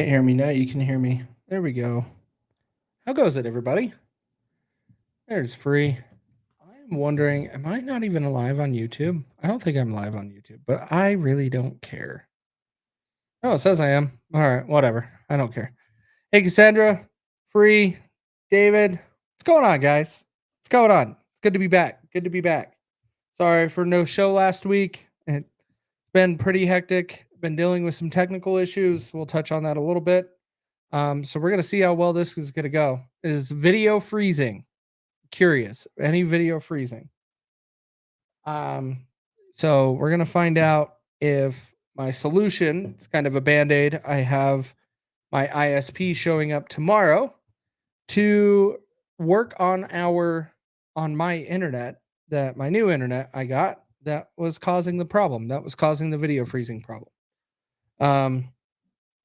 Can't hear me now. You can hear me. There we go. How goes it, everybody? There's free. I'm wondering, am I not even live on YouTube? I don't think I'm live on YouTube, but I really don't care. Oh, it says I am. All right, whatever. I don't care. Hey, Cassandra, free, David. What's going on, guys? What's going on? It's good to be back. Good to be back. Sorry for no show last week. It's been pretty hectic. Been dealing with some technical issues. We'll touch on that a little bit. So we're gonna see how well this is gonna go. Is video freezing? Curious. Any video freezing? So we're gonna find out if my solution, it's kind of a band-aid. I have my ISP showing up tomorrow to work on my internet, that my new internet I got, that was causing the problem. That was causing the video freezing problem.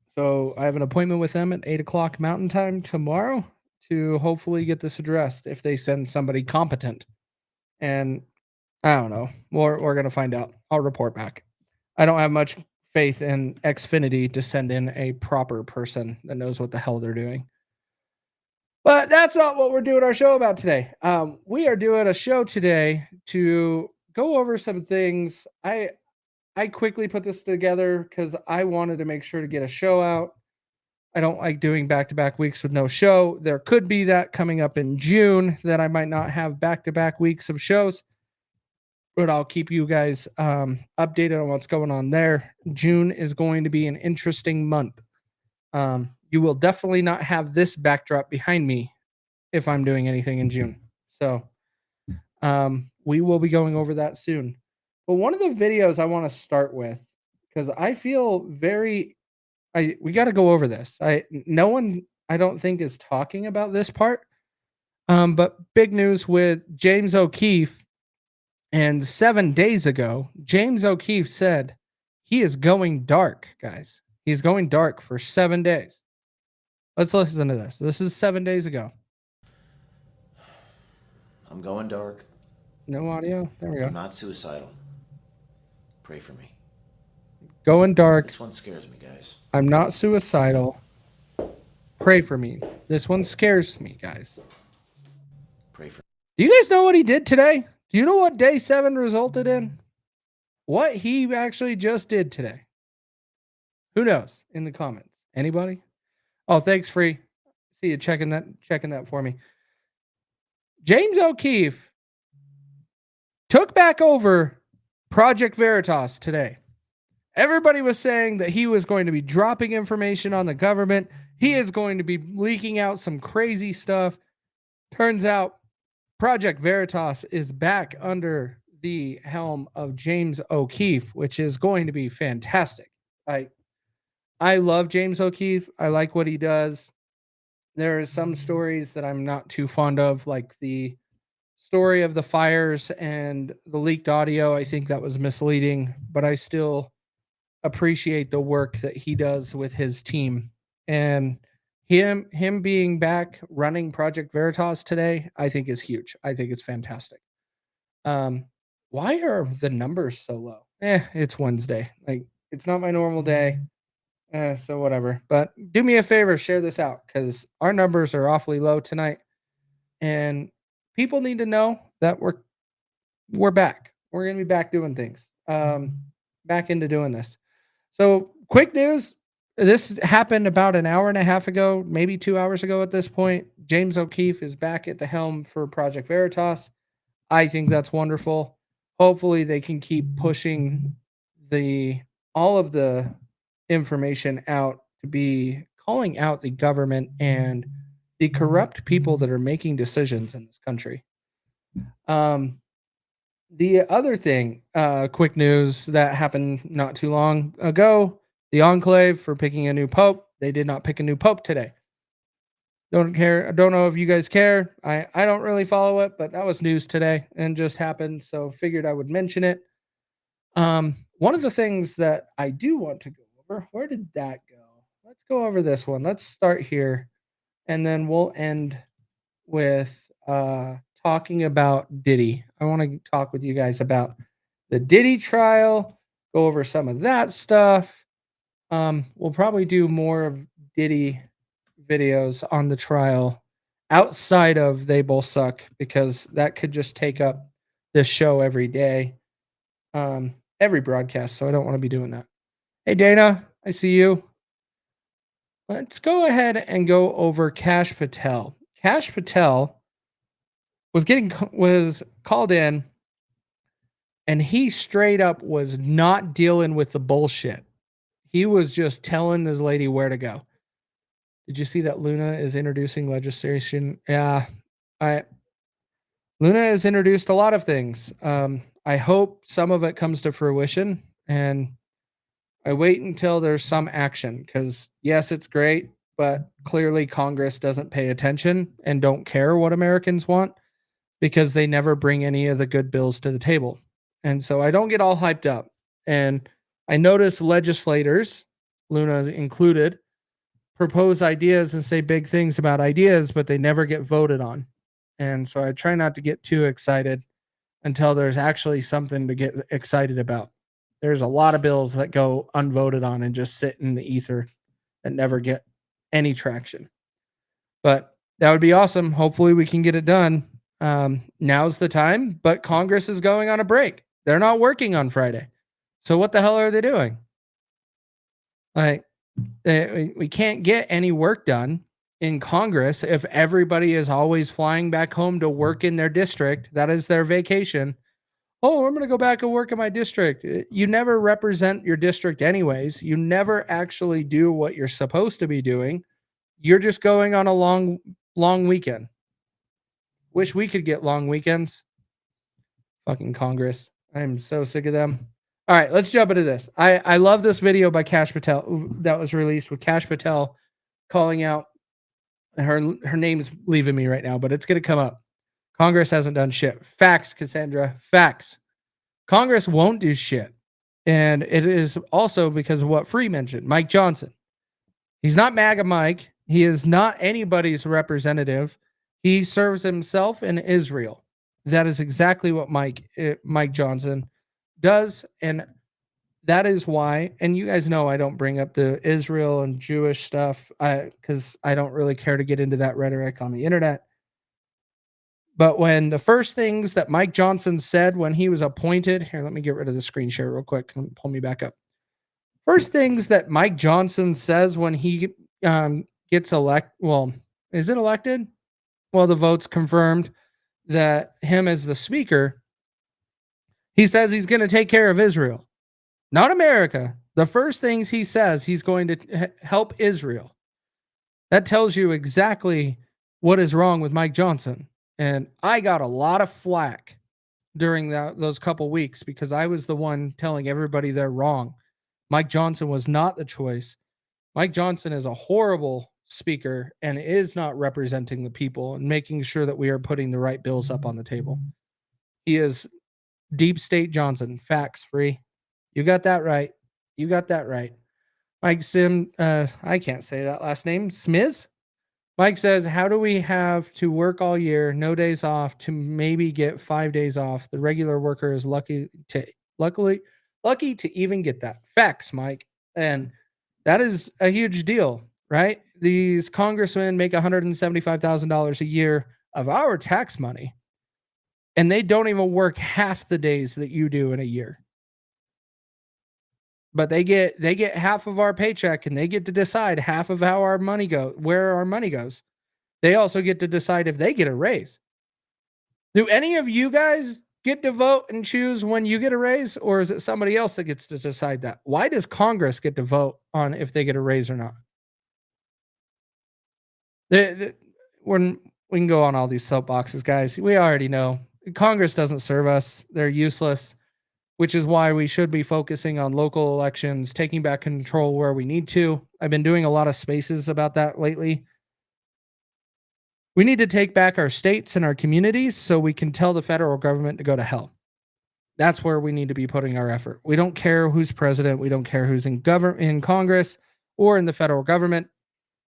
So I have an appointment with them at 8:00 Mountain Time tomorrow to hopefully get this addressed if they send somebody competent. And I don't know. We're gonna find out. I'll report back. I don't have much faith in Xfinity to send in a proper person that knows what the hell they're doing. But that's not what we're doing our show about today. We are doing a show today to go over some things. I quickly put this together because I wanted to make sure to get a show out. I don't like doing back-to-back weeks with no show. There could be that coming up in June that I might not have back-to-back weeks of shows, but I'll keep you guys updated on what's going on there. June is going to be an interesting month. You will definitely not have this backdrop behind me if I'm doing anything in June. So we will be going over that soon. But one of the videos I want to start with, because I feel we got to go over this. No one I don't think is talking about this part. But big news with James O'Keefe. And 7 days ago, James O'Keefe said he is going dark, guys. He's going dark for 7 days. Let's listen to this. This is 7 days ago. I'm going dark. No audio. There we go. I'm not suicidal. Pray for me. Going dark. This one scares me, guys. I'm not suicidal. Pray for me. This one scares me, guys. Pray for me. Do you guys know what he did today? Do you know what day 7 resulted in? What he actually just did today? Who knows? In the comments. Anybody? Oh, thanks, Free. See you checking that for me. James O'Keefe took back over Project Veritas today. Everybody was saying that he was going to be dropping information on the government. He is going to be leaking out some crazy stuff. Turns out Project Veritas is back under the helm of James O'Keefe, which is going to be fantastic. I love James O'Keefe. I like what he does. There are some stories that I'm not too fond of, like the story of the fires and the leaked audio. I think that was misleading, but I still appreciate the work that he does with his team. And him being back running Project Veritas today, I think is huge. I think it's fantastic. Why are the numbers so low? It's Wednesday. Like, it's not my normal day. So whatever. But do me a favor, share this out, because our numbers are awfully low tonight. And people need to know that we're back. We're gonna be back doing things. Back into doing this. So quick news. This happened about an hour and a half ago, maybe 2 hours ago at this point. James O'Keefe is back at the helm for Project Veritas. I think that's wonderful. Hopefully they can keep pushing all of the information out to be calling out the government and the corrupt people that are making decisions in this country. The other thing, quick news that happened not too long ago, the Enclave for picking a new pope. They did not pick a new pope today. Don't care. I don't know if you guys care. I don't really follow it, but that was news today and just happened, so figured I would mention it. One of the things that I do want to go over, where did that go? Let's go over this one. Let's start here, and then we'll end with talking about Diddy. I want to talk with you guys about the Diddy trial, go over some of that stuff. We'll probably do more of Diddy videos on the trial outside of They Both Suck, because that could just take up this show every day, every broadcast. So I don't want to be doing that. Hey, Dana, I see you. Let's go ahead and go over Kash Patel. Kash Patel was called in, and he straight up was not dealing with the bullshit. He was just telling this lady where to go. Did you see that Luna is introducing legislation? Yeah, Luna has introduced a lot of things. I hope some of it comes to fruition, and I wait until there's some action, because yes, it's great, but clearly Congress doesn't pay attention and don't care what Americans want, because they never bring any of the good bills to the table. And so I don't get all hyped up. And I notice legislators, Luna included, propose ideas and say big things about ideas, but they never get voted on. And so I try not to get too excited until there's actually something to get excited about. There's a lot of bills that go unvoted on and just sit in the ether that never get any traction. But that would be awesome. Hopefully we can get it done. Now's the time, but Congress is going on a break. They're not working on Friday. So what the hell are they doing? Like, we can't get any work done in Congress if everybody is always flying back home to work in their district. That is their vacation. Oh, I'm going to go back and work in my district. You never represent your district anyways. You never actually do what you're supposed to be doing. You're just going on a long weekend. Wish we could get long weekends. Fucking Congress. I'm so sick of them. All right, let's jump into this. I love this video by Kash Patel that was released with Kash Patel calling out, her name's leaving me right now, but it's going to come up. Congress hasn't done shit. Facts, Cassandra. Facts. Congress won't do shit. And it is also because of what Free mentioned. Mike Johnson. He's not MAGA Mike. He is not anybody's representative. He serves himself in Israel. That is exactly what Mike Johnson does. And that is why, and you guys know I don't bring up the Israel and Jewish stuff because I don't really care to get into that rhetoric on the internet. But when the first things that Mike Johnson said when he was appointed, here, let me get rid of the screen share real quick. Pull me back up. First things that Mike Johnson says when he gets elected, well, is it elected? Well, the vote's confirmed that him as the speaker, he says he's going to take care of Israel, not America. The first things he says, he's going to help Israel. That tells you exactly what is wrong with Mike Johnson. And I got a lot of flack during those couple weeks because I was the one telling everybody they're wrong. Mike Johnson was not the choice. Mike Johnson is a horrible speaker and is not representing the people and making sure that we are putting the right bills up on the table. He is Deep State Johnson. Facts, Free. You got that right. You got that right. Mike I can't say that last name. Smiz? Mike says, how do we have to work all year, no days off, to maybe get 5 days off? The regular worker is lucky to even get that. Facts, Mike. And that is a huge deal, right? These congressmen make $175,000 a year of our tax money, and they don't even work half the days that you do in a year. But they get half of our paycheck, and they get to decide half of how our money where our money goes. They also get to decide if they get a raise. Do any of you guys get to vote and choose when you get a raise, or is it somebody else that gets to decide that? Why does Congress get to vote on if they get a raise or not? When we can go on all these soapboxes, guys. We already know Congress doesn't serve us. They're useless, which is why we should be focusing on local elections, taking back control where we need to. I've been doing a lot of spaces about that lately. We need to take back our states and our communities so we can tell the federal government to go to hell. That's where we need to be putting our effort. We don't care who's president. We don't care who's in Congress or in the federal government,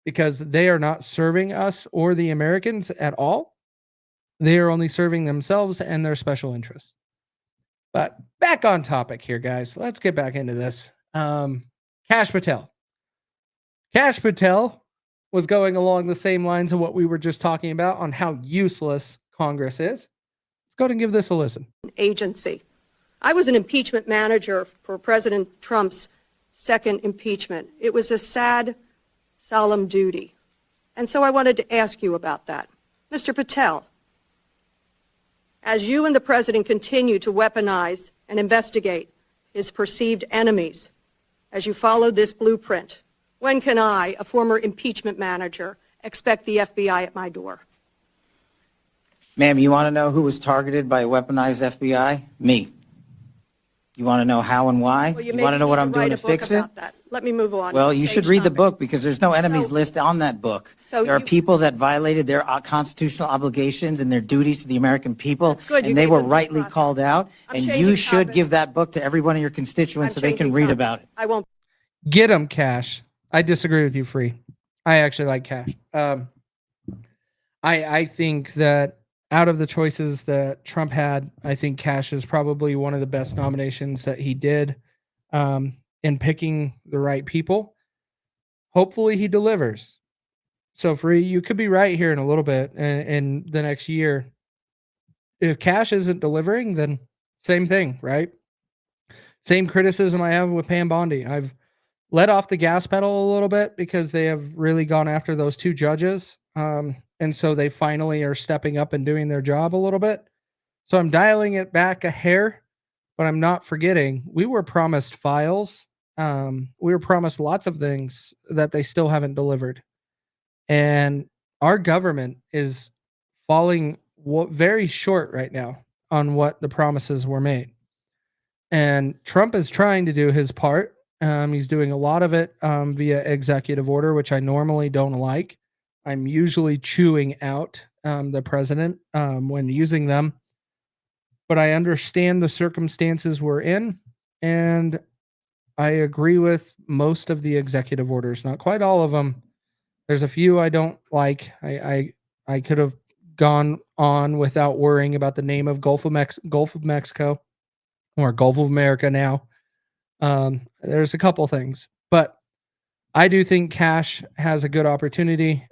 because they are not serving us or the Americans at all. They are only serving themselves and their special interests. But back on topic here, guys. Let's get back into this. Kash Patel. Kash Patel was going along the same lines of what we were just talking about on how useless Congress is. Let's go ahead and give this a listen. Agency. I was an impeachment manager for President Trump's second impeachment. It was a sad, solemn duty. And so I wanted to ask you about that. Mr. Patel, as you and the President continue to weaponize and investigate his perceived enemies, as you follow this blueprint, when can I, a former impeachment manager, expect the FBI at my door? Ma'am, you want to know who was targeted by a weaponized FBI? Me. You want to know how and why? Well, you want to know what I'm doing to fix it? That. Let me move on. Well, you should read the topics. book because there's no enemies list on that book. So there are people that violated their constitutional obligations and their duties to the American people, good. You and they gave were them due rightly process. called out. I'm And changing you should topics. give that book to every one of your constituents so they can read about it. I won't. Get him, Kash. I disagree with you, Free. I actually like Kash. I think that out of the choices that Trump had, I think Kash is probably one of the best nominations that he did in picking the right people. Hopefully he delivers. So Free, you could be right here in a little bit in the next year. If Kash isn't delivering, then same thing, right? Same criticism I have with Pam Bondi. I've let off the gas pedal a little bit because they have really gone after those two judges. And so they finally are stepping up and doing their job a little bit. So I'm dialing it back a hair, but I'm not forgetting we were promised files. We were promised lots of things that they still haven't delivered. And our government is falling very short right now on what the promises were made. And Trump is trying to do his part. He's doing a lot of it via executive order, which I normally don't like. I'm usually chewing out the president when using them. But I understand the circumstances we're in, and I agree with most of the executive orders. Not quite all of them. There's a few I don't like. I could have gone on without worrying about the name of Gulf of Mexico or Gulf of America now. There's a couple things, but I do think Kash has a good opportunity.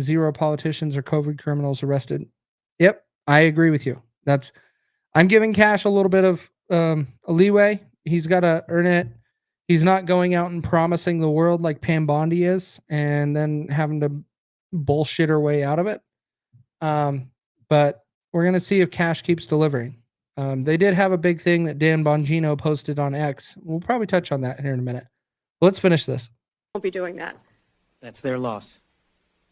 0 politicians or COVID criminals arrested. Yep, I agree with you. I'm giving Kash a little bit of a leeway. He's got to earn it. He's not going out and promising the world like Pam Bondi is and then having to bullshit her way out of it. But we're going to see if Kash keeps delivering. They did have a big thing that Dan Bongino posted on X. We'll probably touch on that here in a minute. Let's finish this. Won't be doing that. That's their loss.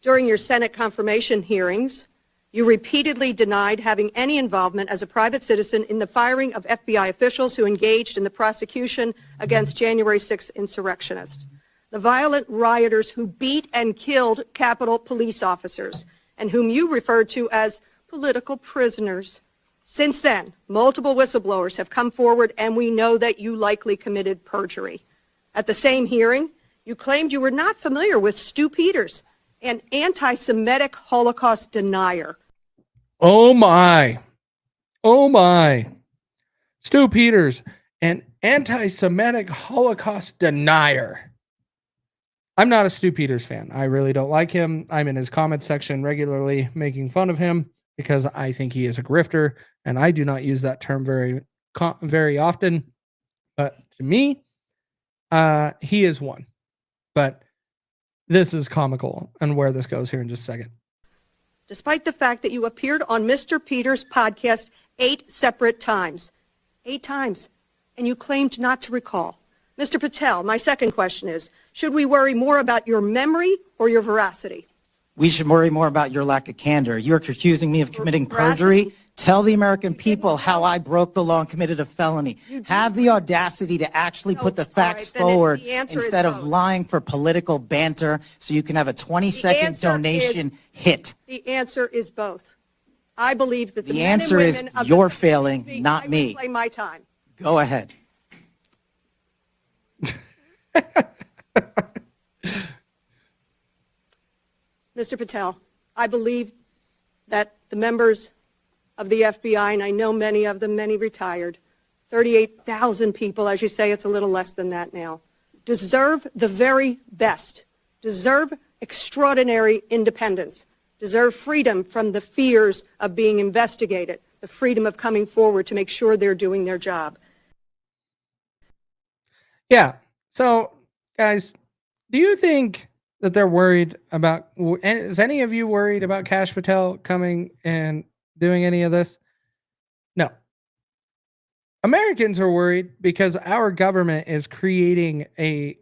During your Senate confirmation hearings, you repeatedly denied having any involvement as a private citizen in the firing of FBI officials who engaged in the prosecution against January 6 insurrectionists, the violent rioters who beat and killed Capitol police officers, and whom you referred to as political prisoners. Since then, multiple whistleblowers have come forward, and we know that you likely committed perjury. At the same hearing, you claimed you were not familiar with Stu Peters, an anti-Semitic Holocaust denier. Oh my. Stu Peters, an anti-Semitic Holocaust denier. I'm not a Stu Peters fan. I really don't like him. I'm in his comment section regularly making fun of him because I think he is a grifter, and I do not use that term very often. But to me, he is one. But this is comical, and where this goes here in just a second. Despite the fact that you appeared on Mr. Peters' podcast 8 separate times. 8 times. And you claimed not to recall. Mr. Patel, my second question is, should we worry more about your memory or your veracity? We should worry more about your lack of candor. You're accusing me of committing perjury. Tell the American people how I broke the law and committed a felony. Have the audacity to actually put the facts forward instead of lying for political banter so you can have a 20-second donation hit. The answer is both. I believe that the answer is you're failing, not me. Play my time. Go ahead. Mr. Patel, I believe that the members of the FBI, and I know many of them, many retired, 38,000 people, as you say, it's a little less than that now, deserve the very best, deserve extraordinary independence, deserve freedom from the fears of being investigated, the freedom of coming forward to make sure they're doing their job. Yeah. So, guys, do you think that they're worried about, is any of you worried about Kash Patel coming and doing any of this? No. Americans are worried because our government is creating a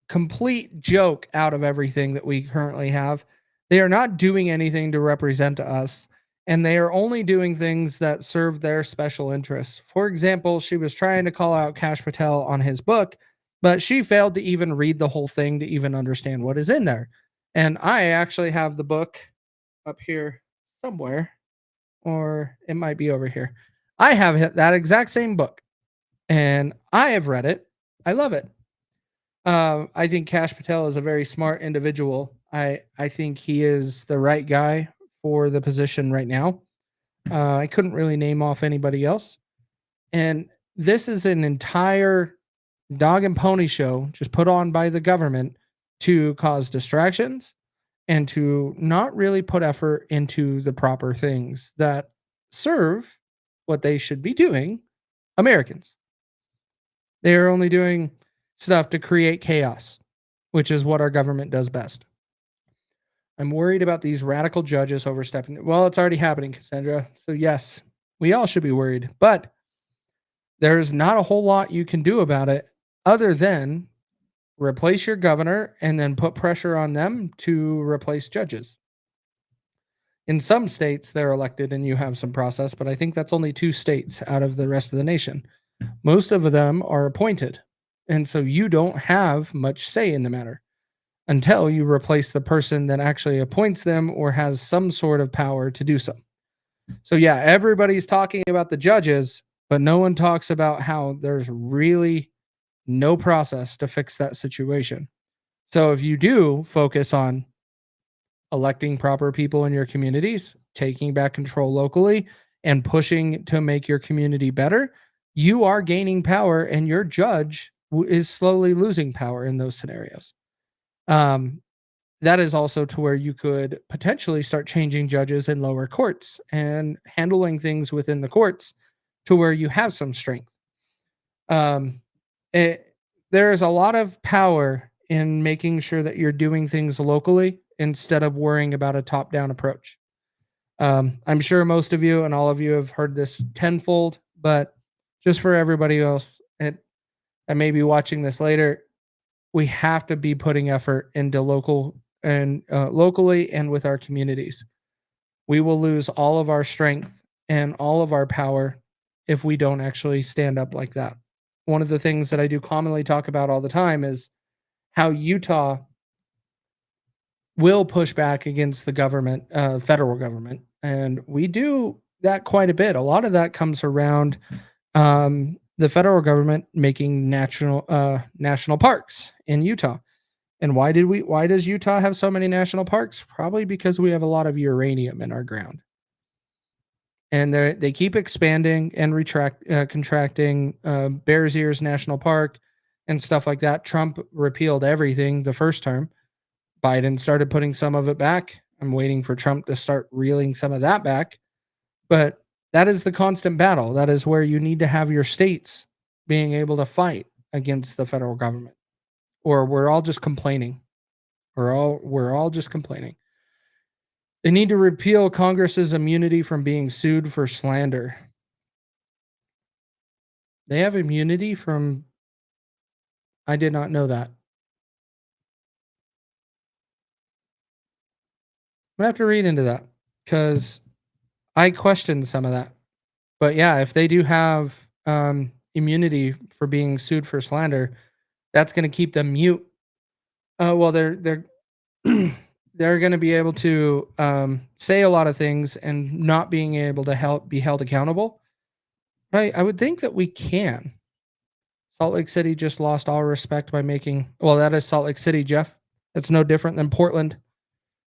complete joke out of everything that we currently have. They are not doing anything to represent us, and they are only doing things that serve their special interests. For example, she was trying to call out Kash Patel on his book, but she failed to even read the whole thing to even understand what is in there. And I actually have the book up here somewhere, or it might be over here. I have that exact same book, and I have read it. I love it. I think Kash Patel is a very smart individual. I think he is the right guy for the position right now. I couldn't really name off anybody else. And this is an entire dog and pony show just put on by the government to cause distractions and to not really put effort into the proper things that serve what they should be doing, Americans. They are only doing stuff to create chaos, which is what our government does best. I'm worried about these radical judges overstepping. Well, it's already happening, Cassandra. So yes, we all should be worried, but there's not a whole lot you can do about it other than replace your governor and then put pressure on them to replace judges. In some states, they're elected and you have some process, but I think that's only 2 states out of the rest of the nation. Most of them are appointed. And so you don't have much say in the matter until you replace the person that actually appoints them or has some sort of power to do so. So yeah, everybody's talking about the judges, but no one talks about how there's really no process to fix that situation. So if you do focus on electing proper people in your communities, taking back control locally, and pushing to make your community better, you are gaining power, and your judge is slowly losing power in those scenarios. That is also to where you could potentially start changing judges in lower courts and handling things within the courts to where you have some strength. There is a lot of power in making sure that you're doing things locally instead of worrying about a top-down approach. I'm sure most of you and all of you have heard this tenfold, but just for everybody else and maybe watching this later, we have to be putting effort into locally and with our communities. We will lose all of our strength and all of our power if we don't actually stand up like that. One of the things that I do commonly talk about all the time is how Utah will push back against the government, federal government. And we do that quite a bit. A lot of that comes around the federal government making national parks in Utah. And why does Utah have so many national parks? Probably because we have a lot of uranium in our ground. And they keep expanding and contracting Bears Ears National Park and stuff like that. Trump repealed everything the first term. Biden started putting some of it back. I'm waiting for Trump to start reeling some of that back. But that is the constant battle. That is where you need to have your states being able to fight against the federal government. Or we're all just complaining. We're all just complaining. They need to repeal Congress's immunity from being sued for slander. They have immunity from... I did not know that. I'm going to have to read into that because I questioned some of that. But yeah, if they do have immunity for being sued for slander, that's going to keep them mute. Well, they're they're going to be able to say a lot of things and not being able to be held accountable. Right? I would think that we can. Salt Lake City just lost all respect by making... Well, that is Salt Lake City, Jeff. That's no different than Portland.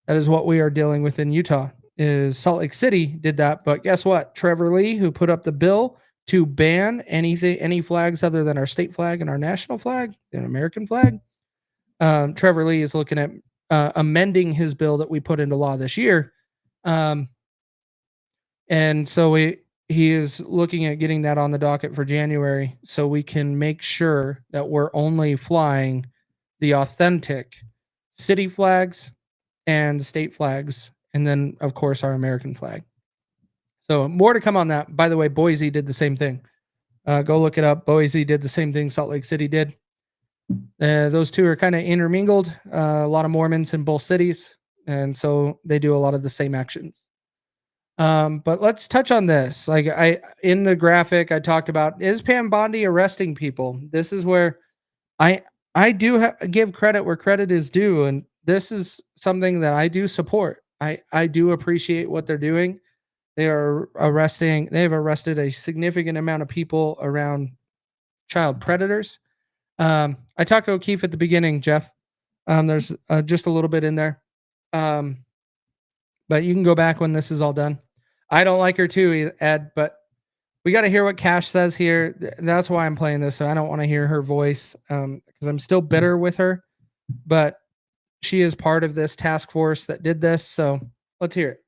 That is what we are dealing with in Utah. Is Salt Lake City did that, but guess what? Trevor Lee, who put up the bill to ban any flags other than our state flag and our national flag, and American flag. Trevor Lee is looking at amending his bill that we put into law this year. And so he is looking at getting that on the docket for January so we can make sure that we're only flying the authentic city flags and state flags, and then, of course, our American flag. So more to come on that. By the way, Boise did the same thing. Go look it up. Boise did the same thing Salt Lake City did. Those two are kind of intermingled. A lot of Mormons in both cities, and so they do a lot of the same actions. But let's touch on this. Like in the graphic I talked about, is Pam Bondi arresting people? This is where I do give credit where credit is due, and this is something that I do support. I do appreciate what they're doing. They have arrested a significant amount of people around child predators. I talked to O'Keefe at the beginning, Jeff. There's just a little bit in there. But you can go back when this is all done. I don't like her too, Ed, but we got to hear what Cash says here. That's why I'm playing this. So I don't want to hear her voice because I'm still bitter with her, but she is part of this task force that did this. So let's hear it.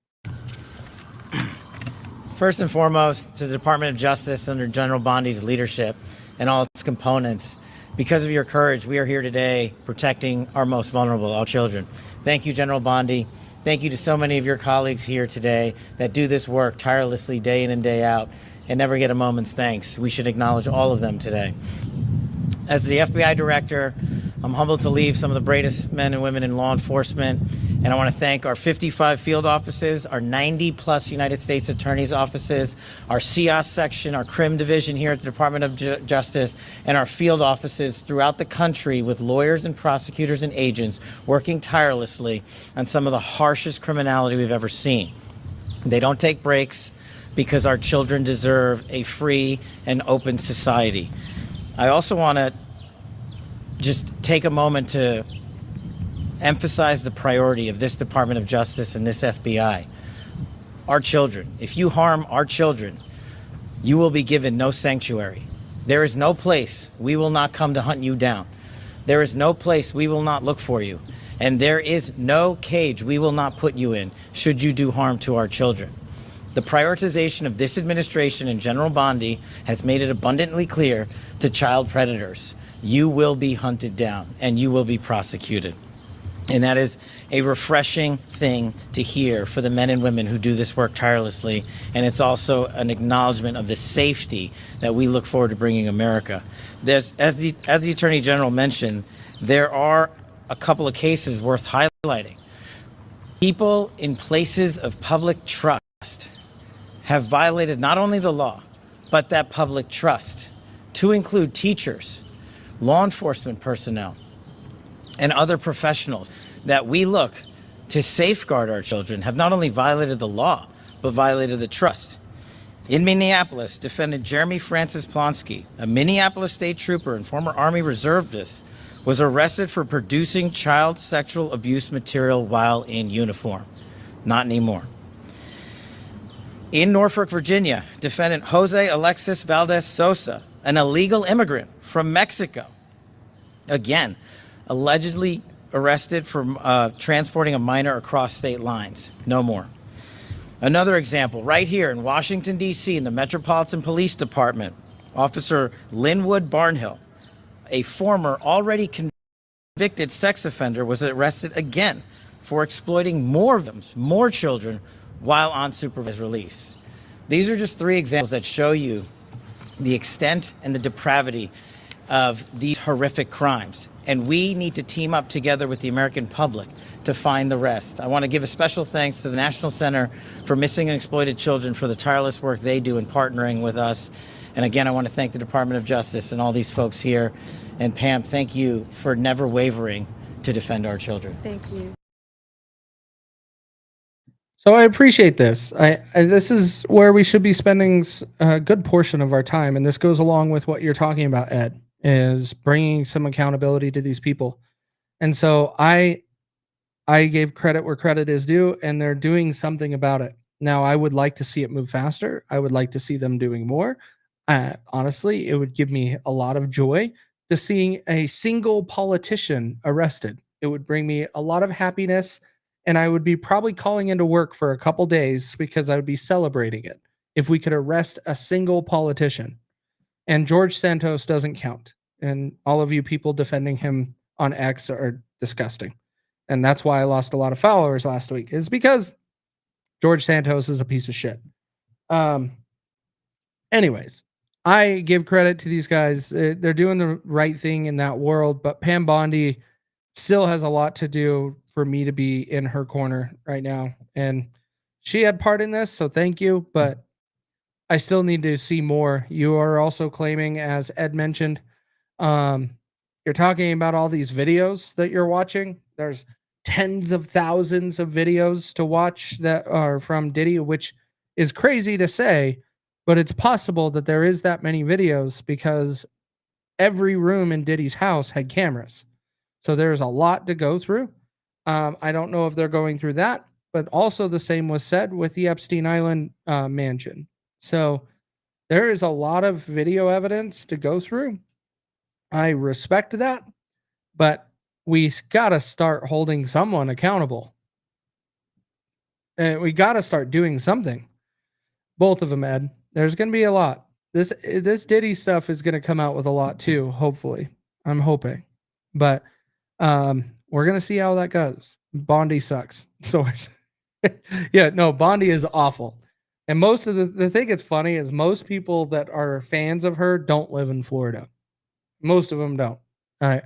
First and foremost, to the Department of Justice under General Bondi's leadership and all its components, because of your courage, we are here today protecting our most vulnerable, our children. Thank you, General Bondi. Thank you to so many of your colleagues here today that do this work tirelessly day in and day out and never get a moment's thanks. We should acknowledge all of them today. As the FBI director, I'm humbled to lead some of the bravest men and women in law enforcement, and I want to thank our 55 field offices, our 90-plus United States Attorney's offices, our CIOS section, our CRIM division here at the Department of Justice, and our field offices throughout the country with lawyers and prosecutors and agents working tirelessly on some of the harshest criminality we've ever seen. They don't take breaks because our children deserve a free and open society. I also want to just take a moment to emphasize the priority of this Department of Justice and this FBI. Our children. If you harm our children, you will be given no sanctuary. There is no place we will not come to hunt you down. There is no place we will not look for you. And there is no cage we will not put you in should you do harm to our children. The prioritization of this administration and General Bondi has made it abundantly clear to child predators, you will be hunted down and you will be prosecuted. And that is a refreshing thing to hear for the men and women who do this work tirelessly. And it's also an acknowledgement of the safety that we look forward to bringing America. As the Attorney General mentioned, there are a couple of cases worth highlighting. People in places of public trust have violated not only the law, but that public trust, to include teachers, law enforcement personnel, and other professionals that we look to safeguard our children have not only violated the law, but violated the trust. In Minneapolis, defendant Jeremy Francis Plonsky, a Minneapolis state trooper and former Army reservist, was arrested for producing child sexual abuse material while in uniform. Not anymore. In Norfolk, Virginia, defendant Jose Alexis Valdez Sosa, an illegal immigrant from Mexico, again, allegedly arrested for transporting a minor across state lines. No more. Another example, right here in Washington, D.C., in the Metropolitan Police Department, Officer Linwood Barnhill, a former already convicted sex offender, was arrested again for exploiting more victims, more children, while on supervised release. These are just three examples that show you the extent and the depravity of these horrific crimes. And we need to team up together with the American public to find the rest. I want to give a special thanks to the National Center for Missing and Exploited Children for the tireless work they do in partnering with us. And again, I want to thank the Department of Justice and all these folks here. And Pam, thank you for never wavering to defend our children. Thank you. So I appreciate this. This is where we should be spending a good portion of our time. And this goes along with what you're talking about, Ed, is bringing some accountability to these people. And so I gave credit where credit is due, and they're doing something about it. Now, I would like to see it move faster. I would like to see them doing more. Honestly, it would give me a lot of joy to seeing a single politician arrested. It would bring me a lot of happiness, and I would be probably calling into work for a couple days because I would be celebrating it if we could arrest a single politician. And George Santos doesn't count. And all of you people defending him on X are disgusting. And that's why I lost a lot of followers last week, is because George Santos is a piece of shit. Anyways, I give credit to these guys. They're doing the right thing in that world, but Pam Bondi still has a lot to do for me to be in her corner right now. And she had part in this, so thank you, but I still need to see more. You are also claiming, as Ed mentioned, you're talking about all these videos that you're watching. There's tens of thousands of videos to watch that are from Diddy, which is crazy to say, but it's possible that there is that many videos because every room in Diddy's house had cameras. So there's a lot to go through. I don't know if they're going through that, but also the same was said with the Epstein Island mansion. So there is a lot of video evidence to go through. I respect that, but we got to start holding someone accountable. And we got to start doing something. Both of them, Ed. There's going to be a lot. This Diddy stuff is going to come out with a lot too, hopefully. I'm hoping. But we're going to see how that goes. Bondi sucks. So yeah, no, Bondi is awful. And most of the thing that's funny is most people that are fans of her don't live in Florida. Most of them don't. I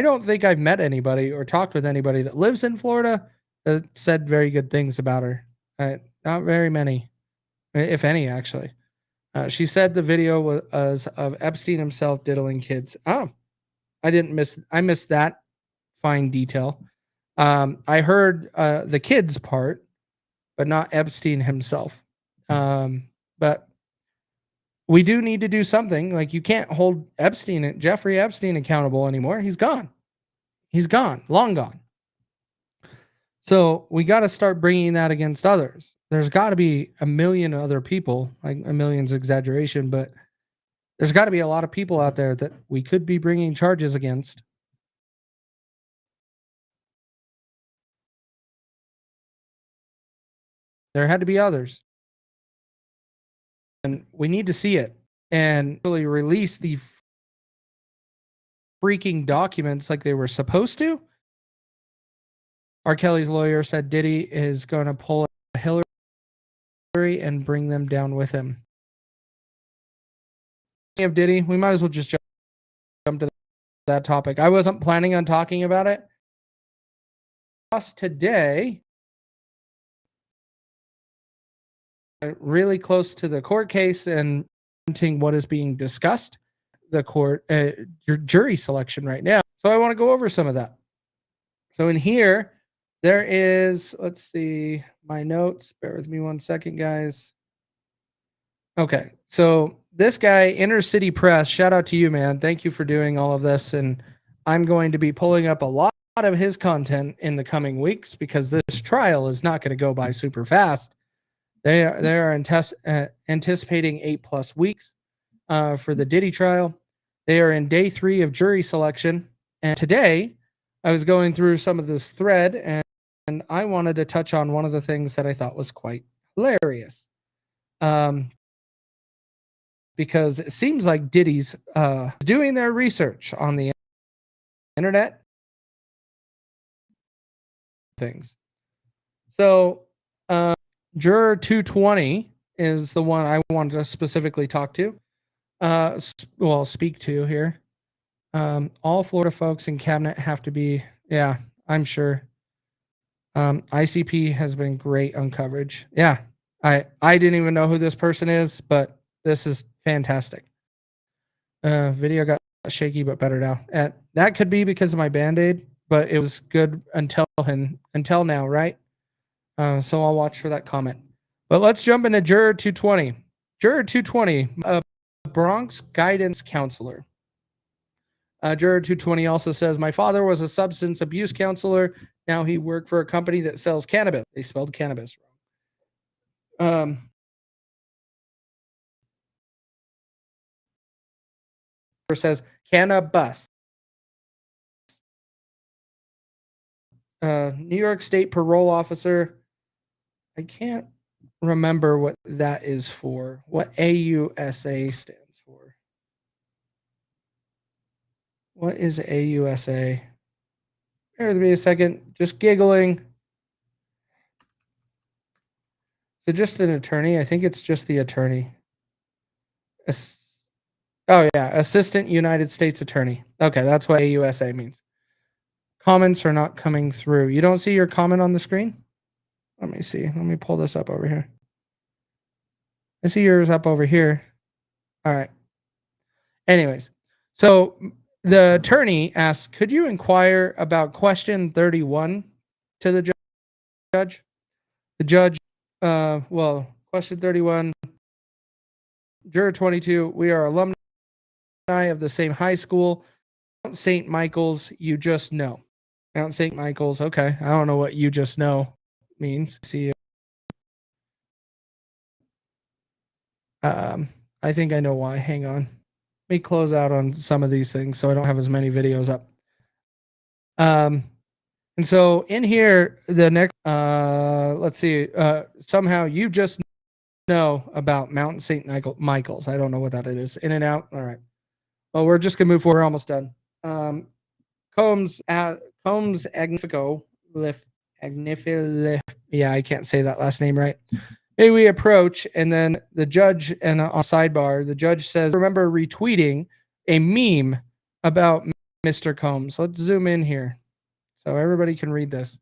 don't think I've met anybody or talked with anybody that lives in Florida that said very good things about her. Not very many, if any, actually. She said the video was of Epstein himself diddling kids. Oh, I missed that fine detail. I heard the kids part, but not Epstein himself. But we do need to do something. Like, you can't hold Jeffrey Epstein accountable anymore. He's gone. He's gone, long gone. So we got to start bringing that against others. There's got to be a million other people, like a million's exaggeration, but there's got to be a lot of people out there that we could be bringing charges against. There had to be others. And we need to see it and really release the freaking documents like they were supposed to. R. Kelly's lawyer said Diddy is going to pull a Hillary and bring them down with him. Of Diddy, we might as well just jump to that topic. I wasn't planning on talking about it. Today, really close to the court case and what is being discussed, the court jury selection right now. So I want to go over some of that. So in here, there is, let's see, my notes. Bear with me 1 second, guys. Okay, so this guy, Inner City Press, shout out to you, man. Thank you for doing all of this. And I'm going to be pulling up a lot of his content in the coming weeks because this trial is not going to go by super fast. They are anticipating 8+ weeks for the Diddy trial. They are in day 3 of jury selection. And today, I was going through some of this thread, and I wanted to touch on one of the things that I thought was quite hilarious. Because it seems like Diddy's doing their research on the internet. Things. So, Juror 220 is the one I wanted to specifically talk to. Speak to here. All Florida folks in cabinet have to be, yeah, I'm sure. ICP has been great on coverage. Yeah, I didn't even know who this person is, but this is fantastic. Video got shaky, but better now. And that could be because of my Band-Aid, but it was good until now, right? So I'll watch for that comment. But let's jump into Juror 220. Juror 220, a Bronx guidance counselor. Juror 220 also says, my father was a substance abuse counselor. Now he worked for a company that sells cannabis. They spelled cannabis wrong. says cannabis. New York State parole officer. I can't remember what that is for. What AUSA stands for. What is AUSA? Bear with me a second. Just giggling. Is it just an attorney? I think it's just the attorney. Oh, yeah. Assistant United States Attorney. Okay, that's what AUSA means. Comments are not coming through. You don't see your comment on the screen? Let me see. Let me pull this up over here. I see yours up over here. All right. Anyways, so the attorney asks, could you inquire about question 31 to the judge? The judge, question 31, juror 22, we are alumni of the same high school, Mount St. Michael's, you just know. Mount St. Michael's, okay. I don't know what you just know means. See, I think I know why. Hang on. Let me close out on some of these things so I don't have as many videos up. And so in here, the next, let's see, somehow you just know about Mount St. Michael's. I don't know what that is. In and out. All right. Well, we're just going to move forward. We're almost done. Combs Agnifico, yeah, I can't say that last name right. May we approach, and then the judge, and on sidebar, the judge says, remember retweeting a meme about Mr. Combs. Let's zoom in here so everybody can read this.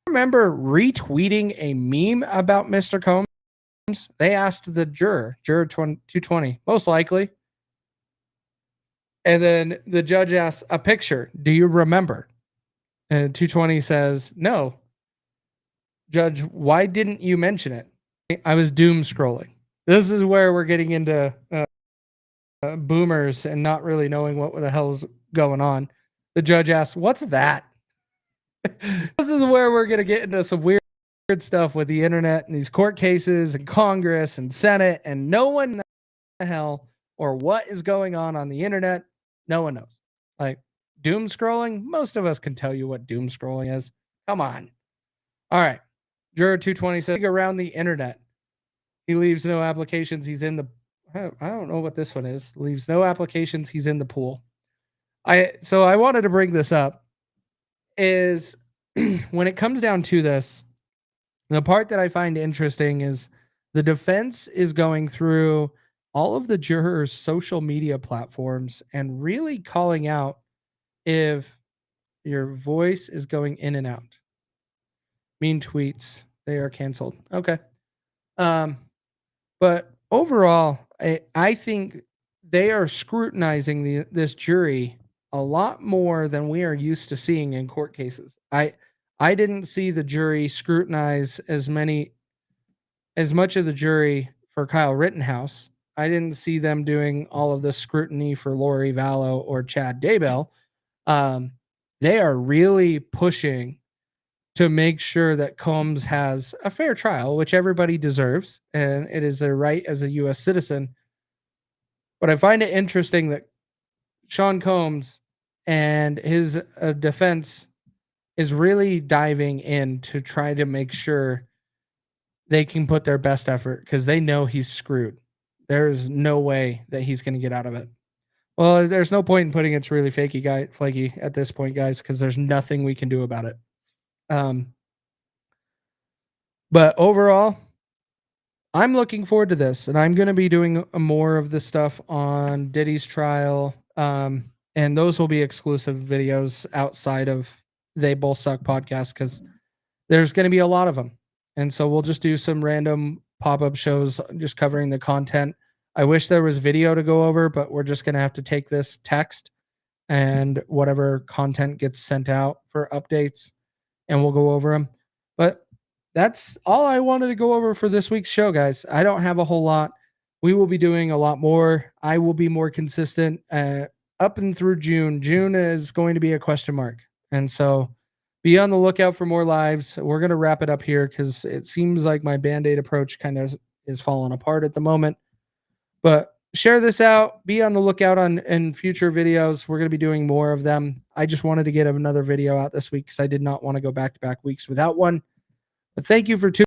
Remember retweeting a meme about Mr. Combs? They asked the juror 220, most likely. And then the judge asks, a picture, do you remember? And 220 says, no. Judge, why didn't you mention it? I was doom scrolling. This is where we're getting into boomers and not really knowing what the hell's going on. The judge asks, what's that? This is where we're going to get into some weird stuff with the internet and these court cases and Congress and Senate, and no one knows the hell or what is going on the internet. No one knows. Like doom scrolling, most of us can tell you what doom scrolling is. Come on. All right. Juror 220 says, around the internet. He leaves no applications. He's in the, I don't know what this one is. Leaves no applications. He's in the pool. So I wanted to bring this up is when it comes down to this, the part that I find interesting is the defense is going through all of the jurors' social media platforms and really calling out if your voice is going in and out. Mean tweets, they are canceled. Okay. But overall, I think they are scrutinizing this jury a lot more than we are used to seeing in court cases. I didn't see the jury scrutinize as much of the jury for Kyle Rittenhouse. I didn't see them doing all of the scrutiny for Lori Vallow or Chad Daybell. They are really pushing to make sure that Combs has a fair trial, which everybody deserves, and it is their right as a U.S. citizen. But I find it interesting that Sean Combs and his defense is really diving in to try to make sure they can put their best effort because they know he's screwed. There's no way that he's going to get out of it. Well, there's no point in putting it's really flaky at this point, guys, because there's nothing we can do about it. But overall, I'm looking forward to this, and I'm going to be doing more of this stuff on Diddy's trial. And those will be exclusive videos outside of They Both Suck podcast because there's going to be a lot of them. And so we'll just do some random pop-up shows just covering the content. I wish there was video to go over, but we're just going to have to take this text and whatever content gets sent out for updates, and we'll go over them. But that's all I wanted to go over for this week's show, guys. I don't have a whole lot. We will be doing a lot more. I will be more consistent up and through June. June is going to be a question mark. And so be on the lookout for more lives. We're going to wrap it up here because it seems like my Band-Aid approach kind of is falling apart at the moment. But share this out. Be on the lookout in future videos. We're going to be doing more of them. I just wanted to get another video out this week because I did not want to go back-to-back weeks without one. But thank you for tuning